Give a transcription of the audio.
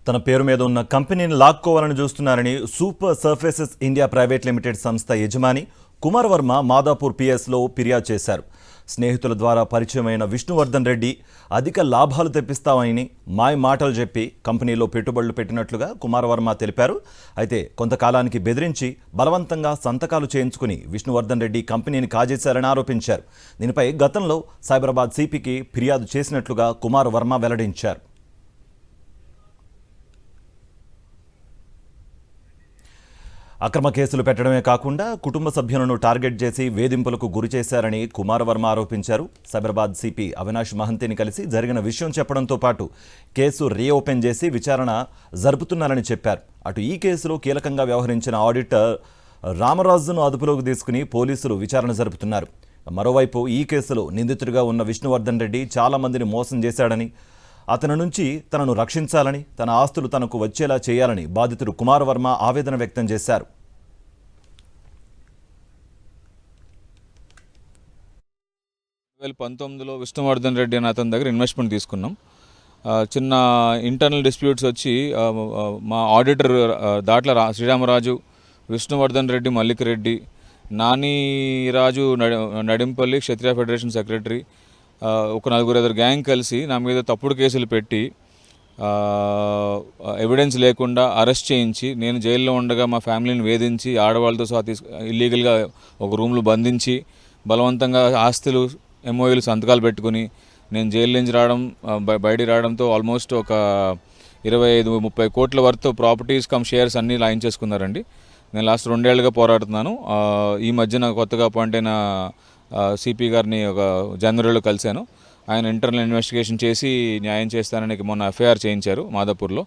తన పేరు మీద ఉన్న కంపెనీని లాక్కోవాలని చూస్తున్నారని super surfaces India private limited సంస్థ యజమాని కుమార్ వర్మ మాదాపూర్ పిఎస్లో ఫిర్యాదు చేశారు. స్నేహితుల ద్వారా పరిచయమైన విష్ణువర్ధన్ రెడ్డి అధిక లాభాలు తెప్పిస్తామని మాయ మాటలు చెప్పి కంపెనీలో పెట్టుబడులు పెట్టినట్లుగా కుమార్ వర్మ తెలిపారు. అయితే కొంతకాలానికి బెదిరించి బలవంతంగా సంతకాలు చేయించుకుని విష్ణువర్ధన్ రెడ్డి కంపెనీని కాజేశారని ఆరోపించారు. దీనిపై గతంలో సైబరాబాద్ సిపికి ఫిర్యాదు చేసినట్లుగా కుమార్ వర్మ వెల్లడించారు. అక్రమ కేసులు పెట్టడమే కాకుండా కుటుంబ సభ్యులను టార్గెట్ చేసి వేధింపులకు గురి చేశారని కుమార్ వర్మ ఆరోపించారు. సైబరాబాద్ సిపి అవినాష్ మహంతిని కలిసి జరిగిన విషయం చెప్పడంతో పాటు కేసు రీఓపెన్ చేసి విచారణ జరుపుతున్నారని చెప్పారు. అటు ఈ కేసులో కీలకంగా వ్యవహరించిన ఆడిటర్ రామరాజును అదుపులోకి తీసుకుని పోలీసులు విచారణ జరుపుతున్నారు. మరోవైపు ఈ కేసులో నిందితుడిగా ఉన్న విష్ణువర్ధన్ రెడ్డి చాలా మందిని మోసం చేశాడని, అతని నుంచి తనను రక్షించాలని, తన ఆస్తులు తనకు వచ్చేలా చేయాలని బాధితుడు కుమార్ వర్మ ఆవేదన వ్యక్తం చేశారు. 2019లో విష్ణువర్ధన్ రెడ్డి అని అతని దగ్గర ఇన్వెస్ట్మెంట్ తీసుకున్నాం. చిన్న ఇంటర్నల్ డిస్ప్యూట్స్ వచ్చి మా ఆడిటర్ దాట్ల శ్రీరామరాజు, విష్ణువర్ధన్ రెడ్డి, మల్లిక్ రెడ్డి, నానిరాజు నడింపల్లి క్షత్రియ ఫెడరేషన్ సెక్రటరీ, ఒక 4 గ్యాంగ్ కలిసి నా మీద తప్పుడు కేసులు పెట్టి ఎవిడెన్స్ లేకుండా అరెస్ట్ చేయించి, నేను జైల్లో ఉండగా మా ఫ్యామిలీని వేధించి ఆడవాళ్ళతో సహా ఇల్లీగల్గా ఒక రూమ్లో బంధించి బలవంతంగా ఆస్తులు ఎంఓయూలు సంతకాలు పెట్టుకుని నేను జైలు నుంచి బయటికి రావడంతో ఆల్మోస్ట్ ఒక 25-30 కోట్ల వరకు ప్రాపర్టీస్ కమ్ షేర్స్ అన్నీ లాయించేసుకున్నారండి. నేను లాస్ట్ 2 ఏళ్ళుగా పోరాడుతున్నాను. ఈ మధ్యన కొత్తగా అపాయింట్ అయిన సిపి గారిని ఒక జనవరిలో కలిశాను. ఆయన ఇంటర్నల్ ఇన్వెస్టిగేషన్ చేసి న్యాయం చేస్తానని మొన్న ఎఫ్ఐఆర్ చేయించారు మాదాపూర్లో.